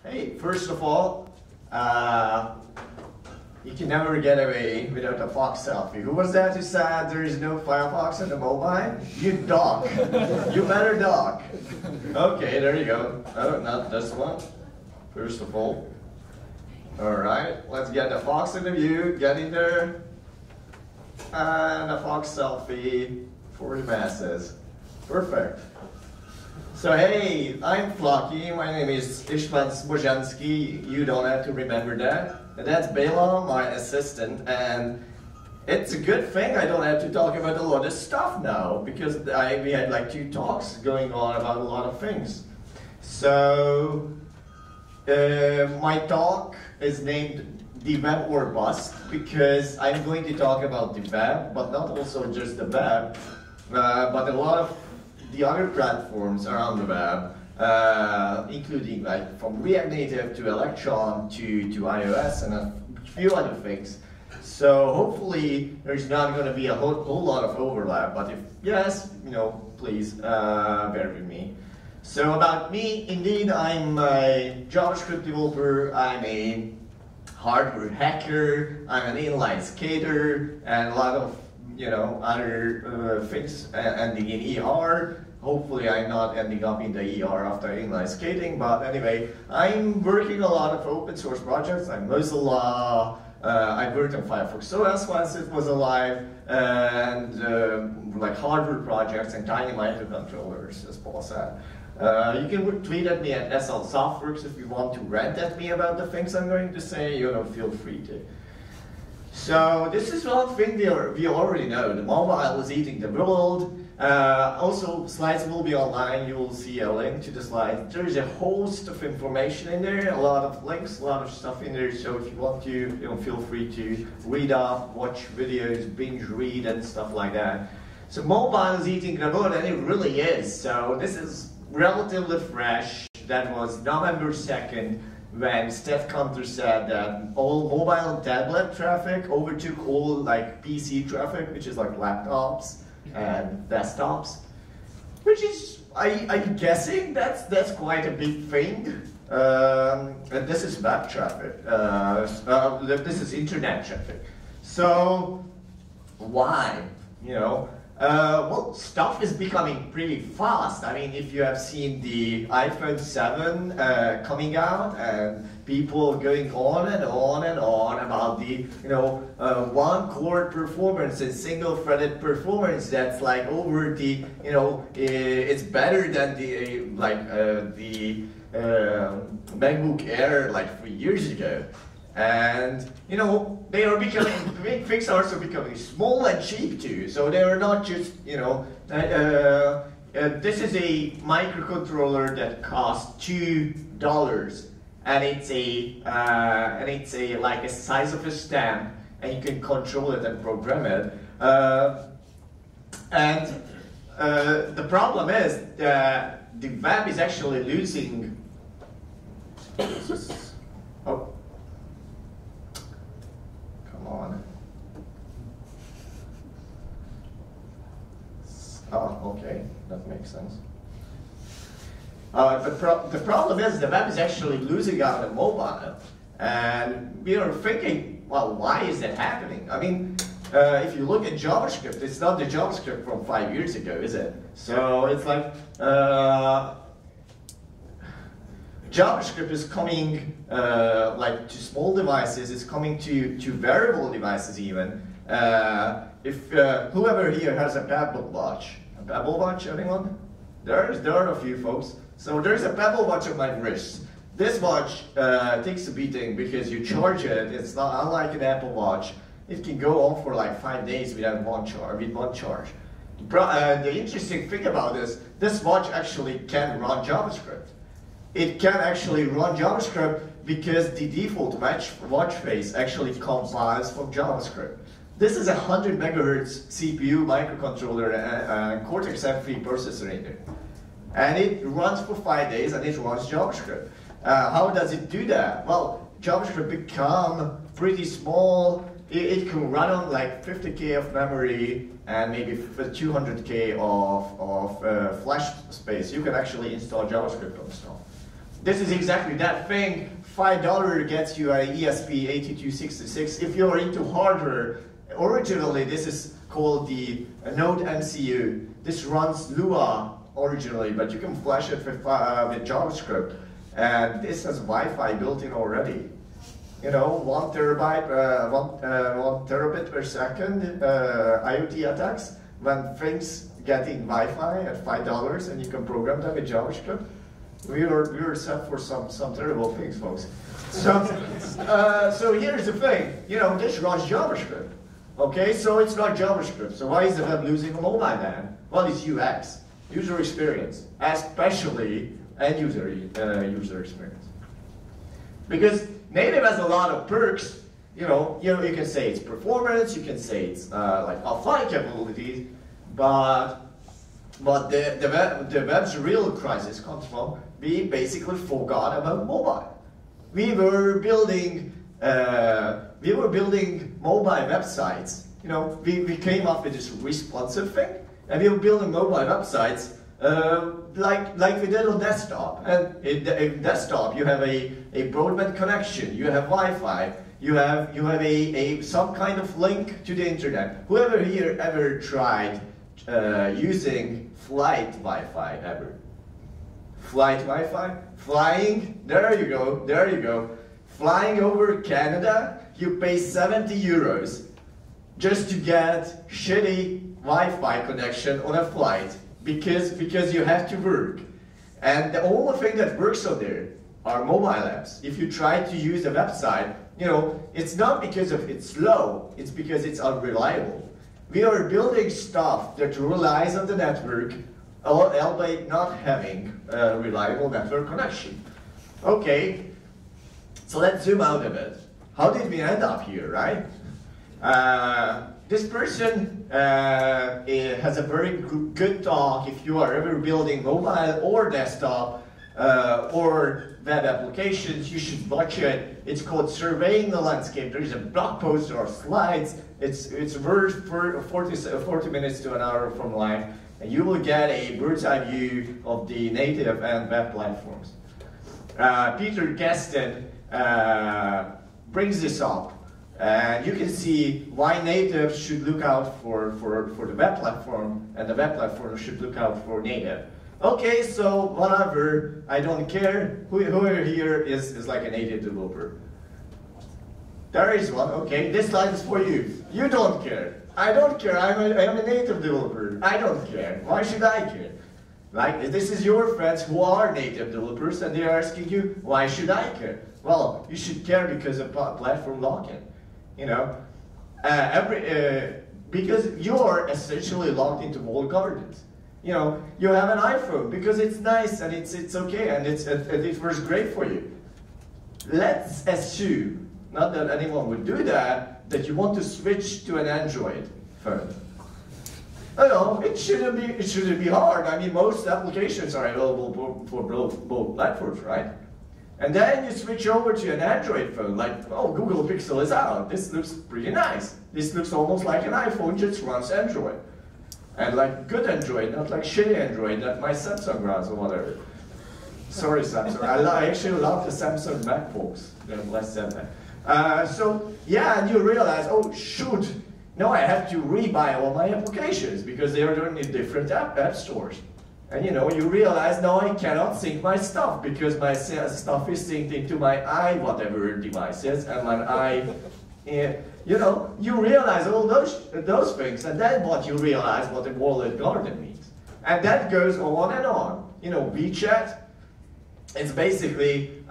Hey, first of all, you can never get away without a Fox selfie. Who was that who said there is no Firefox on the mobile? You dog. You better dog. Okay, there you go. Oh, not this one. First of all. Alright, let's get the Fox in the view. Get in there. And a Fox selfie for the masses. Perfect. So hey, I'm Flaki. My name is István Szmozsánszky. You don't have to remember that. And that's Bela, my assistant, and it's a good thing I don't have to talk about a lot of stuff now, because we had like 2 talks going on about a lot of things. So my talk is named The Web or Bust, because I'm going to talk about the web, but not also just the web, but a lot of the other platforms around the web, including like from React Native to Electron to iOS and a few other things. So hopefully there's not going to be a whole lot of overlap, but if yes, please bear with me. So about me, indeed, I'm a JavaScript developer, I'm a hardware hacker, I'm an inline skater, and a lot of other things ending in ER. Hopefully I'm not ending up in the ER after inline skating, but anyway, I'm working a lot of open source projects. I'm Mozilla, I worked on Firefox OS once it was alive, and like hardware projects and tiny microcontrollers, as Paul said. You can tweet at me at SLSoftworks if you want to rant at me about the things I'm going to say, feel free to. So this is one thing we already know. The mobile is eating the world. Also, slides will be online. You will see a link to the slides. There is a host of information in there, a lot of links, a lot of stuff in there. So if you want to, feel free to read off, watch videos, binge read, and stuff like that. So mobile is eating the world, and it really is. So this is relatively fresh. That was November 2nd. When Steph Cantor said that all mobile and tablet traffic overtook all like PC traffic, which is like laptops and desktops, which is, I'm guessing that's quite a big thing. And this is web traffic. This is internet traffic. So why? Well, stuff is becoming pretty fast. I mean, if you have seen the iPhone 7 coming out and people going on and on and on about the, one core performance and single threaded performance that's like over the, it's better than the, the MacBook Air like 3 years ago. And, they are becoming, the big things are also becoming small and cheap too. So they are not just, this is a microcontroller that costs $2. And it's like a size of a stamp, and you can control it and program it. The problem is that the web is actually losing. Oh. On. Oh, okay, that makes sense. The problem is the web is actually losing out on mobile, and we are thinking, well, why is that happening? I mean, if you look at JavaScript, it's not the JavaScript from 5 years ago, is it? So it's like JavaScript is coming like to small devices, it's coming to wearable devices even. If whoever here has a Pebble Watch. A Pebble Watch, anyone? There are a few folks. So there's a Pebble Watch on my wrist. This watch takes a beating because you charge it. It's not unlike an Apple Watch. It can go on for like 5 days without one charge. The interesting thing about this watch actually can run JavaScript. It can actually run JavaScript because the default watch face actually compiles from JavaScript. This is a 100 megahertz CPU microcontroller and Cortex M3 processor in there. And it runs for 5 days and it runs JavaScript. How does it do that? Well, JavaScript become pretty small. It can run on like 50K of memory and maybe 200K of flash space. You can actually install JavaScript on stuff. This is exactly that thing. $5 gets you an ESP8266. If you're into hardware, originally this is called the Node MCU. This runs Lua originally, but you can flash it with JavaScript. And this has Wi-Fi built in already. You know, 1 terabyte, 1 terabit per second IoT attacks. When things getting Wi-Fi at $5 and you can program them with JavaScript, we are set for some terrible things, folks. So, so here's the thing. You know, this runs JavaScript. Okay, so it's not JavaScript. So why is the web losing a mobile then? Well, it's UX, user experience, especially end user experience. Because native has a lot of perks. You can say it's performance, you can say it's like offline capabilities, but the web's real crisis comes from we basically forgot about mobile. We were building mobile websites. You know, we came up with this responsive thing, and we were building mobile websites like we did on desktop. And in desktop, you have a broadband connection, you have Wi-Fi, you have some kind of link to the internet. Whoever here ever tried using flight Wi-Fi ever? Flight Wi-Fi? Flying? There you go. Flying over Canada, you pay 70 euros just to get shitty Wi-Fi connection on a flight because you have to work. And the only thing that works on there are mobile apps. If you try to use a website, you know, it's not because of it's slow, it's because it's unreliable. We are building stuff that relies on the network, albeit not having a reliable network connection. Okay, so let's zoom out a bit. How did we end up here, right? This person has a very good talk. If you are ever building mobile or desktop or web applications, you should watch it. It's called Surveying the Landscape. There is a blog post or slides. It's worth 40 minutes to an hour from live, and you will get a bird's eye view of the native and web platforms. Peter Gaston brings this up. And you can see why native should look out for the web platform, and the web platform should look out for native. Okay, so whatever, I don't care. Whoever here is like a native developer. There is one, okay, this slide is for you. You don't care. I don't care, I'm a native developer. I don't care. Why should I care? Like, this is your friends who are native developers, and they are asking you, why should I care? Well, you should care because of platform lock-in. You know, because you're essentially locked into walled gardens. You know, you have an iPhone because it's nice and it's okay and it works great for you. Let's assume, not that anyone would do that you want to switch to an Android phone. I know, it shouldn't be hard. I mean, most applications are available for both platforms, right? And then you switch over to an Android phone, like, oh, Google Pixel is out. This looks pretty nice. This looks almost like an iPhone, just runs Android. And like good Android, not like shitty Android that my Samsung runs or whatever. Sorry, Samsung. I actually love the Samsung MacBooks. They're less than that. So, yeah, and you realize, oh, shoot, now I have to rebuy all my applications because they are in different app stores. And you know, you realize now I cannot sync my stuff because my stuff is synced into my whatever devices, and my you know, you realize all those things, and then you realize what a walled garden means. And that goes on and on. You know, WeChat, it's basically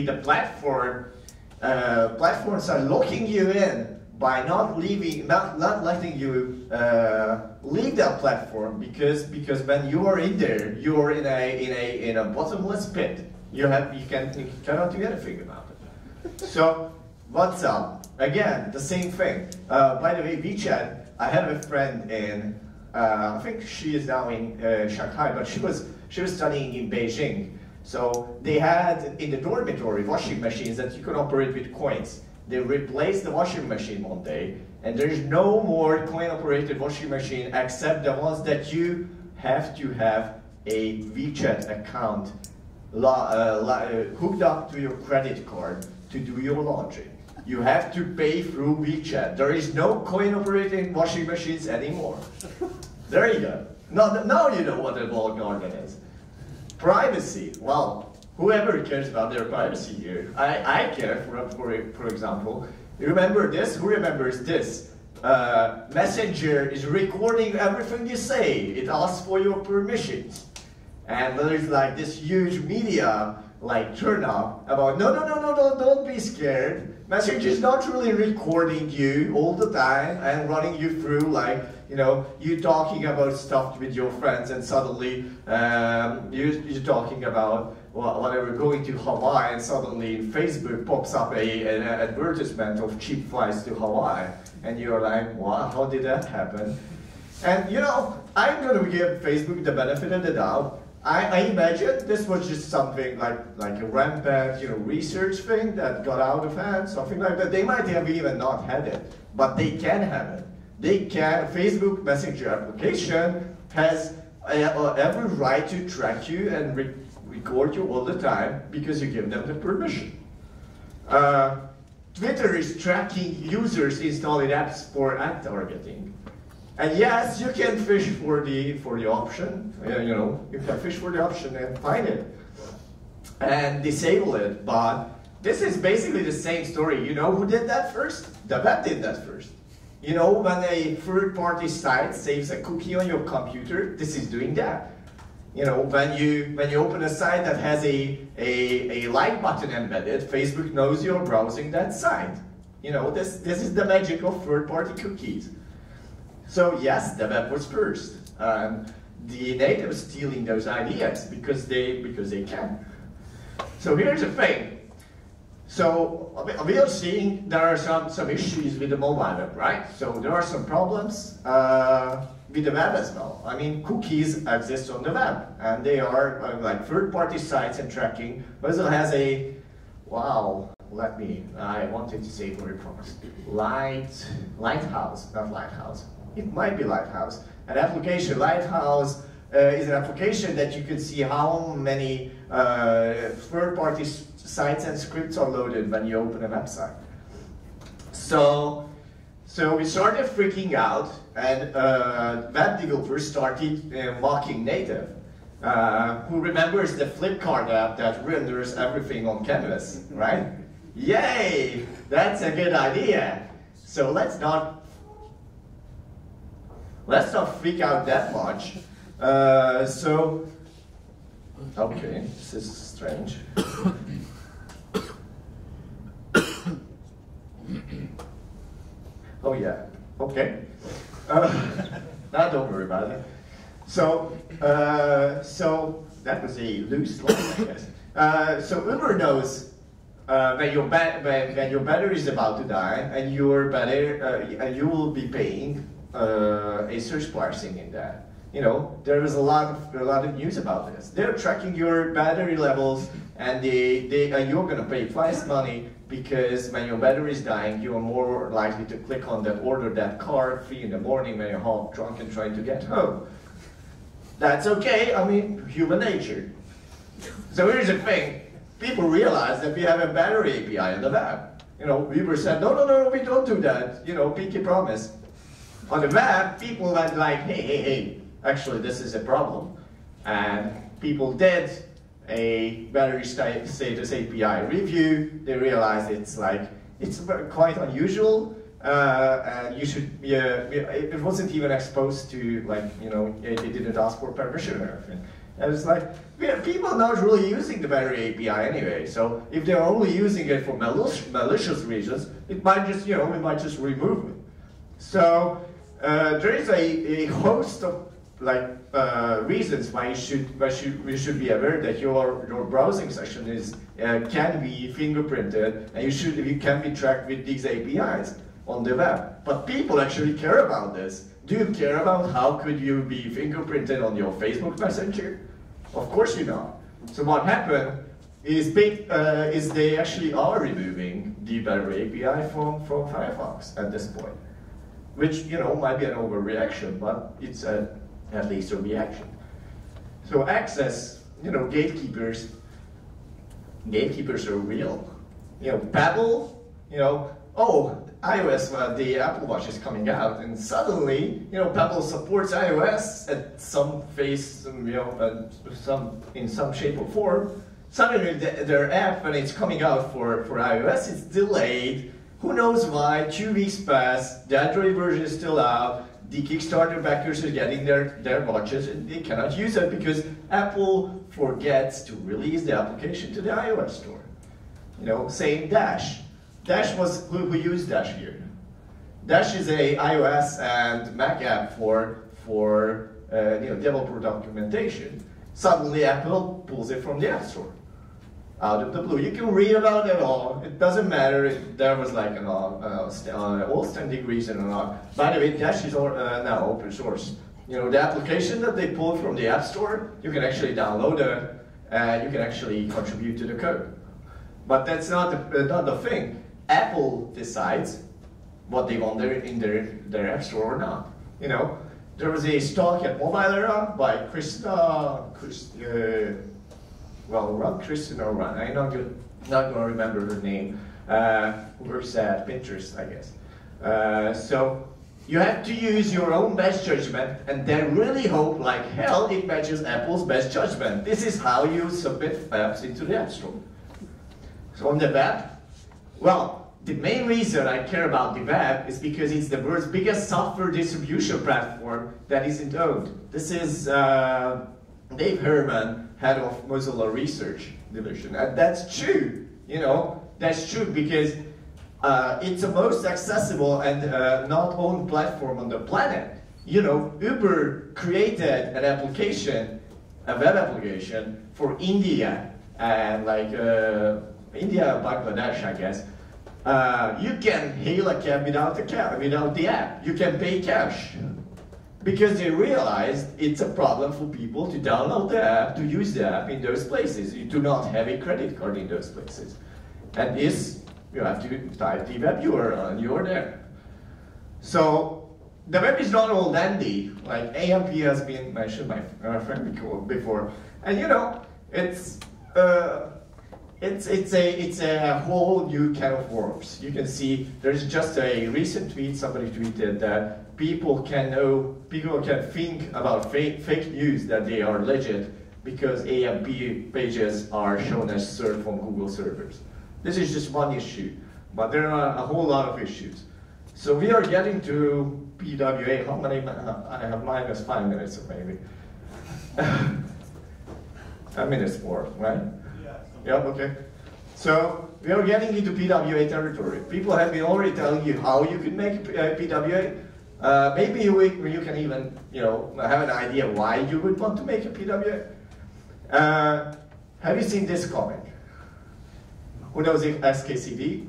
the platform. Platforms are locking you in by not letting you leave that platform because when you are in there, you are in a bottomless pit. You cannot do anything about it. So what's up? Again, the same thing. By the way, WeChat. I have a friend in. I think she is now in Shanghai, but she was studying in Beijing. So they had in the dormitory washing machines that you could operate with coins. They replaced the washing machine one day, and there's no more coin-operated washing machine except the ones that you have to have a WeChat account hooked up to your credit card to do your laundry. You have to pay through WeChat. There is no coin-operating washing machines anymore. There you go. Now you know what a walled garden is. Privacy. Well, whoever cares about their privacy here? I care, for example. You remember this? Who remembers this? Messenger is recording everything you say. It asks for your permissions. And there's like this huge media like turn up about, no, don't be scared. Messenger is not really recording you all the time and running you through like, you know, you talking about stuff with your friends and suddenly you're talking about whatever, going to Hawaii and suddenly Facebook pops up an advertisement of cheap flights to Hawaii. And you're like, wow, how did that happen? And you know, I'm going to give Facebook the benefit of the doubt. I imagine this was just something like a rampant, you know, research thing that got out of hand, something like that. They might have even not had it, but they can have it. They can. Facebook Messenger application has every right to track you and record you all the time because you give them the permission. Twitter is tracking users installing apps for ad targeting. And yes, you can fish for the option. You know, you can fish for the option and find it and disable it. But this is basically the same story. You know who did that first? The web did that first. You know, when a third-party site saves a cookie on your computer, this is doing that. You know, when you open a site that has a like button embedded, Facebook knows you're browsing that site. You know, this is the magic of third-party cookies. So yes, the web was first. The natives stealing those ideas because they can. So here's the thing. So we are seeing there are some issues with the mobile web, right? So there are some problems with the web as well. I mean, cookies exist on the web, and they are like third-party sites and tracking. Mozilla has a, wow, I wanted to say it very promised. Lighthouse, not Lighthouse. It might be Lighthouse. An application, Lighthouse, is an application that you can see how many third-party sites and scripts are loaded when you open a website. So we started freaking out, and web developers started mocking native. Who remembers the Flipkart app that renders everything on canvas, right? Yay! That's a good idea. So let's not freak out that much. Okay, this is strange. Oh yeah, okay. Now don't worry about it. So that was a loose line, I guess. So Uber knows when your battery is about to die, and you will be paying a surge pricing in that. You know, there is a lot of news about this. They're tracking your battery levels, and you're going to pay twice money because when your battery is dying, you are more likely to click on that order that car 3 in the morning when you're half drunk and trying to get home. That's okay. I mean, human nature. So here's the thing: people realize that we have a battery API in the web. You know, Uber said, no, we don't do that. You know, pinky promise. On the web, people went like, hey, actually this is a problem. And people did a battery status API review. They realized it's quite unusual. And you should, it wasn't even exposed to, like, you know, they didn't ask for permission or anything. And it's like, people are not really using the battery API anyway. So if they're only using it for malicious reasons, it might just, you know, we might just remove it. So there is a host of reasons why you should be aware that your browsing session can be fingerprinted, and you can be tracked with these APIs on the web. But people actually care about this. Do you care about how could you be fingerprinted on your Facebook Messenger? Of course you don't. So what happened is they actually are removing the battery API from Firefox at this point, which, you know, might be an overreaction, but it's at least a reaction. So access, gatekeepers are real. Pebble, oh, iOS, the Apple Watch is coming out, and suddenly, Pebble supports iOS at some phase, in some shape or form. Suddenly, their app, when it's coming out for iOS, it's delayed. Who knows why? 2 weeks pass. The Android version is still out. The Kickstarter backers are getting their watches, and they cannot use it because Apple forgets to release the application to the iOS store. Same Dash. Dash was, who used Dash here? Dash is a iOS and Mac app for developer documentation. Suddenly Apple pulls it from the App Store, out of the blue. You can read about it all. It doesn't matter. There was like an all standing reason or not. By the way, Dash is now open source. The application that they pulled from the App Store, you can actually download it and you can actually contribute to the code. But that's not the thing. Apple decides what they want in their App Store or not. There was a talk at Mobile Era by Krista, I'm not going to remember her name, who works at Pinterest, I guess. So you have to use your own best judgment and then really hope like hell it matches Apple's best judgment. This is how you submit apps into the App Store. So on the web, well, the main reason I care about the web is because it's the world's biggest software distribution platform that isn't owned. This is Dave Herman, head of Mozilla Research Division, and that's true. That's true because it's the most accessible and not owned platform on the planet. Uber created an application, a web application for India and India, Bangladesh, I guess. You can hail a cab without the app. You can pay cash. Because they realized it's a problem for people to download the app, to use the app in those places. You do not have a credit card in those places. And this, you have to type the web URL and you're there. So the web is not all dandy. Like AMP has been mentioned by our friend before. And it's a whole new can of worms. You can see there's just a recent tweet, somebody tweeted that people can think about fake news that they are legit because AMP pages are shown as served on Google servers. This is just one issue, but there are a whole lot of issues. So we are getting to PWA. How many? I have -5 minutes, maybe. 10 minutes more, right? Yeah, okay. So we are getting into PWA territory. People have been already telling you how you could make a PWA. Maybe you can even have an idea why you would want to make a PWA. Have you seen this comic? Who knows SKCD?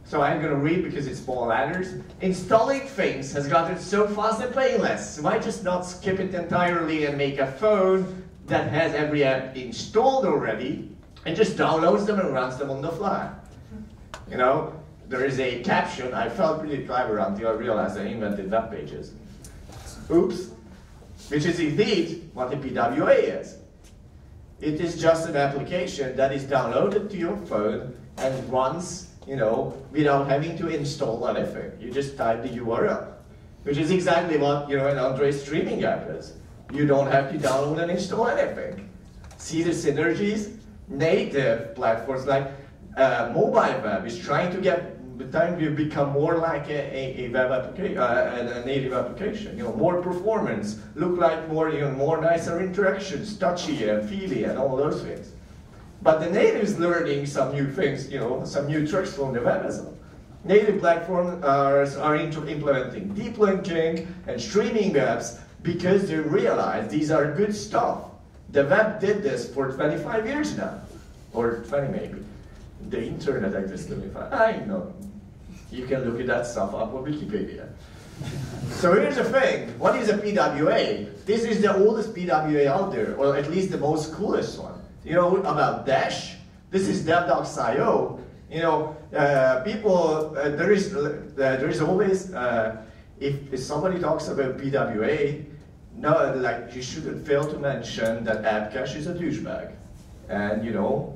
So I'm going to read because it's small letters. Installing things has gotten so fast and painless. Why just not skip it entirely and make a phone that has every app installed already and just downloads them and runs them on the fly? There is a caption. I felt pretty clever until I realized I invented web pages. Oops. Which is indeed what a PWA is. It is just an application that is downloaded to your phone and runs, without having to install anything. You just type the URL, which is exactly what, an Android streaming app is. You don't have to download and install anything. See the synergies? Native platforms like mobile web is trying to become more like a web application, a native application. More performance, look like more nicer interactions, touchy and feely and all those things. But the native is learning some new things, some new tricks from the web as well. Native platforms are implementing deep linking and streaming apps because they realize these are good stuff. The web did this for 25 years now, or 20 maybe. The internet exists 25. I know. You can look at that stuff up on Wikipedia. So here's the thing. What is a PWA? This is the oldest PWA out there, or at least the most coolest one. About Dash? This is dev.io. People, there is always, if somebody talks about PWA, no, like you shouldn't fail to mention that app cache is a douchebag. And you know,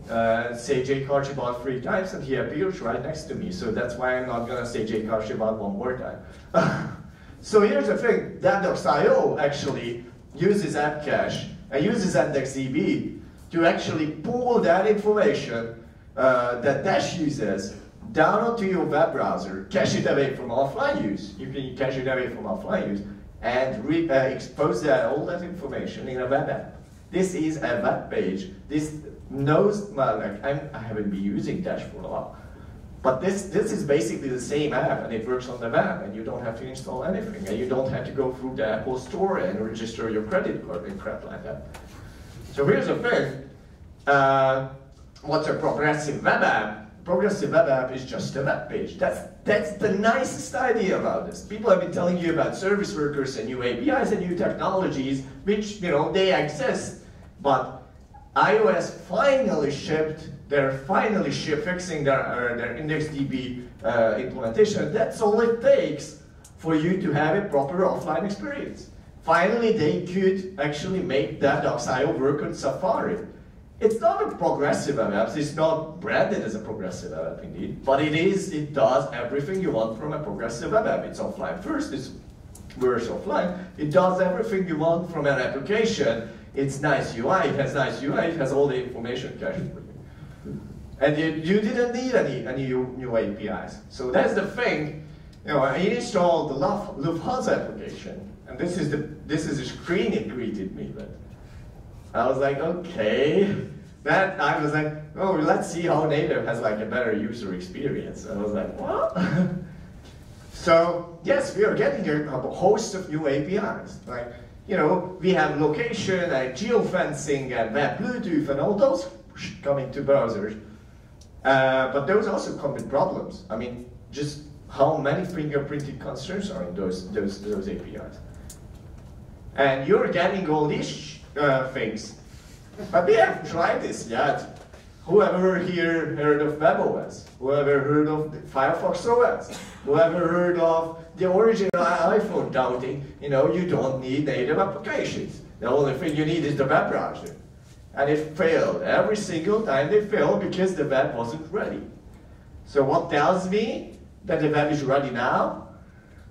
say Jake Archibald 3 times and he appears right next to me. So that's why I'm not gonna say Jake Archibald one more time. So here's the thing, that.io actually uses app cache and uses IndexedDB to actually pull that information that Dash uses down onto your web browser, cache it away from offline use. You can cache it away from offline use and expose all that information in a web app. This is a web page. This knows, well, like I haven't been using Dash for a while, but this is basically the same app, and it works on the web, and you don't have to install anything, and you don't have to go through the Apple Store and register your credit card and crap like that. So here's the thing. What's a progressive web app? Progressive web app is just a web page. That's the nicest idea about this. People have been telling you about service workers and new APIs and new technologies, which, you know, they exist. But iOS finally shipped, they're finally fixing their IndexedDB implementation. That's all it takes for you to have a proper offline experience. Finally, they could actually make that .io work on Safari. It's not a progressive web app. It's not branded as a progressive web app indeed, but it does everything you want from a progressive web app. It's offline first, it's worse offline. It does everything you want from an application. It's nice UI, it has nice UI, it has all the information cached for you. And you didn't need any new APIs. So that's the thing. You know, I installed the Lufthansa application, and this is the screen it greeted me with. I was like, okay. I was like, oh, let's see how native has like a better user experience. I was like, what? So yes, we are getting a host of new APIs. Like, you know, we have location and geofencing and web Bluetooth and all those coming to browsers. But those also come with problems. I mean, just how many fingerprinting constraints are in those APIs? And you're getting all these things. But we haven't tried this yet. Whoever here heard of WebOS? Whoever heard of Firefox OS? Whoever heard of the original iPhone doubting, you know, you don't need native applications. The only thing you need is the web browser. And it failed. Every single time they failed because the web wasn't ready. So what tells me that the web is ready now?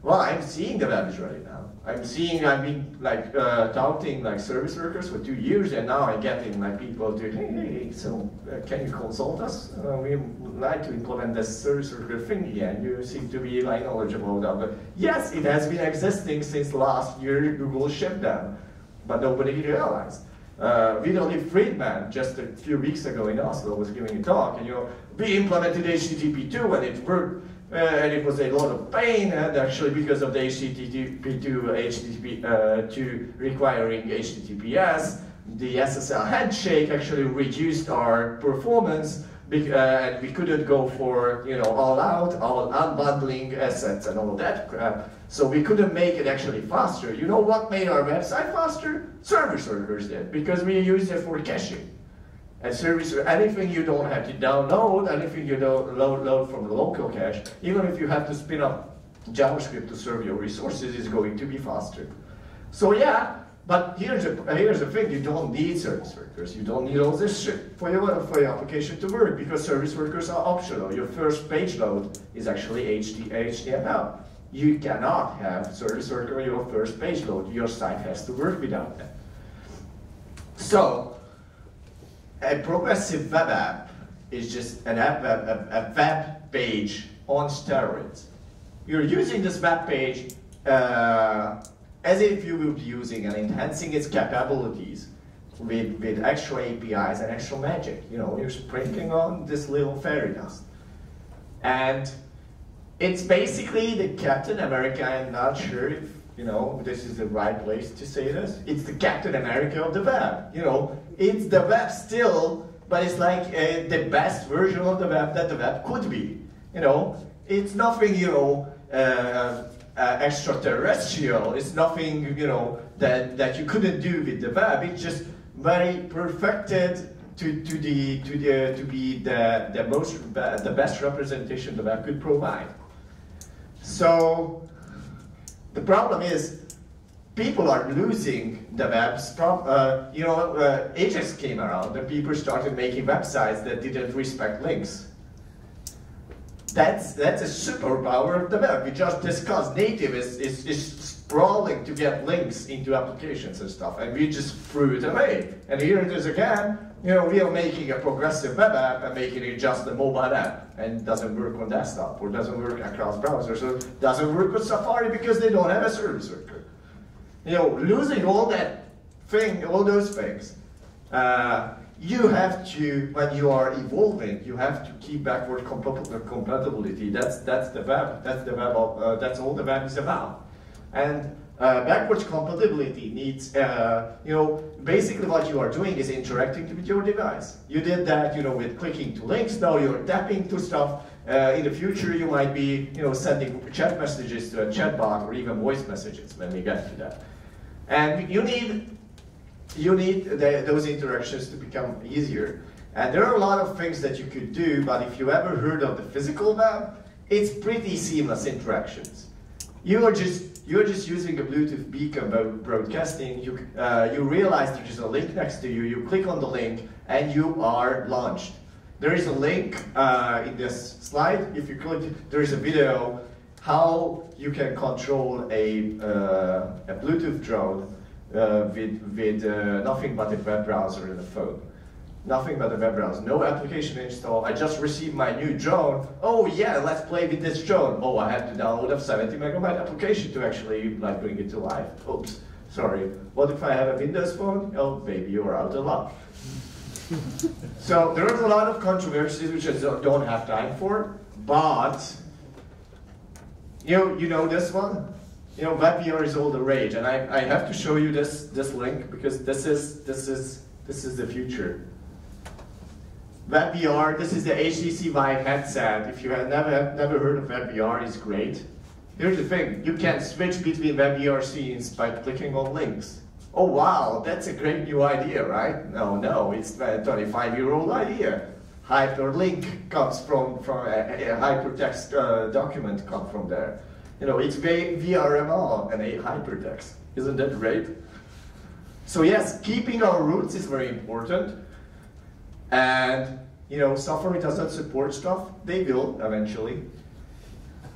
Well, I'm seeing the web is ready now. I've been like touting like service workers for 2 years, and now I'm getting like people to, hey, so can you consult us? We would like to implement this service worker thing again. You seem to be like knowledgeable about it. Yes, it has been existing since last year. Google shipped them, but nobody realized. Vitali Friedman, just a few weeks ago in Oslo, was giving a talk, and you know, we implemented HTTP2 and it worked. And it was a lot of pain, and actually because of the HTTP2 requiring HTTPS, the SSL handshake actually reduced our performance, and we couldn't go for, you know, all out, all unbundling assets and all of that crap. So we couldn't make it actually faster. You know what made our website faster? Service workers did, because we used it for caching. And service, anything you don't have to download, anything you don't load from the local cache, even if you have to spin up JavaScript to serve your resources, is going to be faster. So yeah, but here's the thing, you don't need service workers. You don't need all this shit for your application to work, because service workers are optional. Your first page load is actually HTML. You cannot have service worker on your first page load. Your site has to work without that. So, a progressive web app is just a web page on steroids. You're using this web page as if you would be using and enhancing its capabilities with extra APIs and extra magic. You know, you're sprinkling on this little fairy dust. And it's basically the Captain America. I'm not sure if, you know, this is the right place to say this. It's the Captain America of the web. You know, it's the web still, but it's like the best version of the web that the web could be. You know, it's nothing, you know, extraterrestrial. It's nothing, you know, that you couldn't do with the web. It's just very perfected to be the best representation the web could provide. So the problem is, people are losing the webs. Ajax came around and people started making websites that didn't respect links. That's a superpower of the web. We just discussed native is sprawling to get links into applications and stuff, and we just threw it away. And here it is again. We are making a progressive web app and making it just a mobile app, and it doesn't work on desktop or doesn't work across browsers or doesn't work with Safari because they don't have a service worker. Losing all those things. You have to, when you are evolving, you have to keep backward compatibility. That's the web. That's all the web is about. And backwards compatibility needs, basically what you are doing is interacting with your device. You did that, with clicking to links. Now you're tapping to stuff. In the future, you might be, sending chat messages to a chatbot or even voice messages when we get to that. And you need those interactions to become easier. And there are a lot of things that you could do, but if you ever heard of the physical web, it's pretty seamless interactions. You're just using a Bluetooth beacon broadcasting. You realize there is a link next to you. You click on the link, and you are launched. There is a link in this slide. If you click, there is a video how you can control a Bluetooth drone with nothing but a web browser and a phone. Nothing but a web browser, no application install. I just received my new drone. Oh yeah, let's play with this drone. Oh, I had to download a 70 megabyte application to actually bring it to life. Oops, sorry. What if I have a Windows phone? Oh, baby, you're out of luck. So there is a lot of controversies which I don't have time for, but you know this one? WebVR is all the rage, and I have to show you this link because this is the future. WebVR, this is the HTC Vive headset. If you have never heard of WebVR, it's great. Here's the thing, you can switch between WebVR scenes by clicking on links. Oh wow, that's a great new idea, right? No, it's a 25-year-old idea. Hyperlink comes from a hypertext document comes from there. It's VRML and a hypertext. Isn't that great? So yes, keeping our roots is very important. And Safari doesn't support stuff. They will eventually.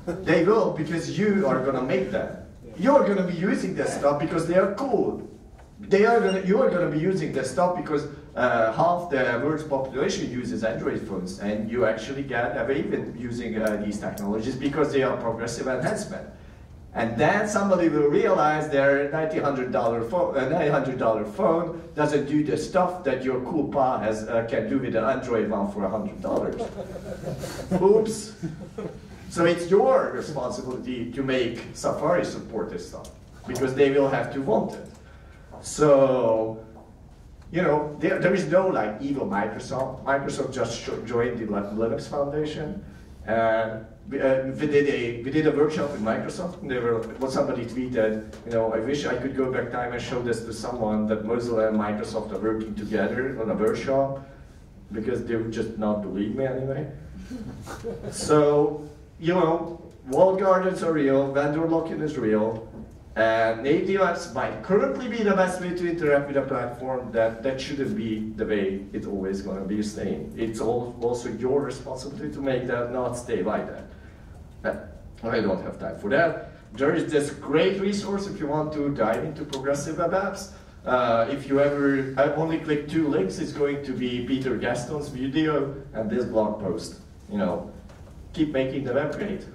They will because you are gonna make them. You are gonna be using this stuff because they are cool. You are gonna be using this stuff because half the world's population uses Android phones, and you actually get away with using these technologies because they are progressive enhancement. And then somebody will realize their $900 phone doesn't do the stuff that your cool pa can do with an Android one for $100. Oops. So it's your responsibility to make Safari support this stuff because they will have to want it. So, there is no evil Microsoft. Microsoft just joined the Linux Foundation, and we did a workshop with Microsoft. And somebody tweeted, I wish I could go back time and show this to someone that Mozilla and Microsoft are working together on a workshop, because they would just not believe me anyway. So, walled gardens are real, vendor lock-in is real. And native apps might currently be the best way to interact with a platform. That shouldn't be the way it's always going to be staying. It's also your responsibility to make that not stay like that. But I don't have time for that. There is this great resource if you want to dive into progressive web apps. If you ever only click 2 links, it's going to be Peter Gaston's video and this blog post. Keep making the web great.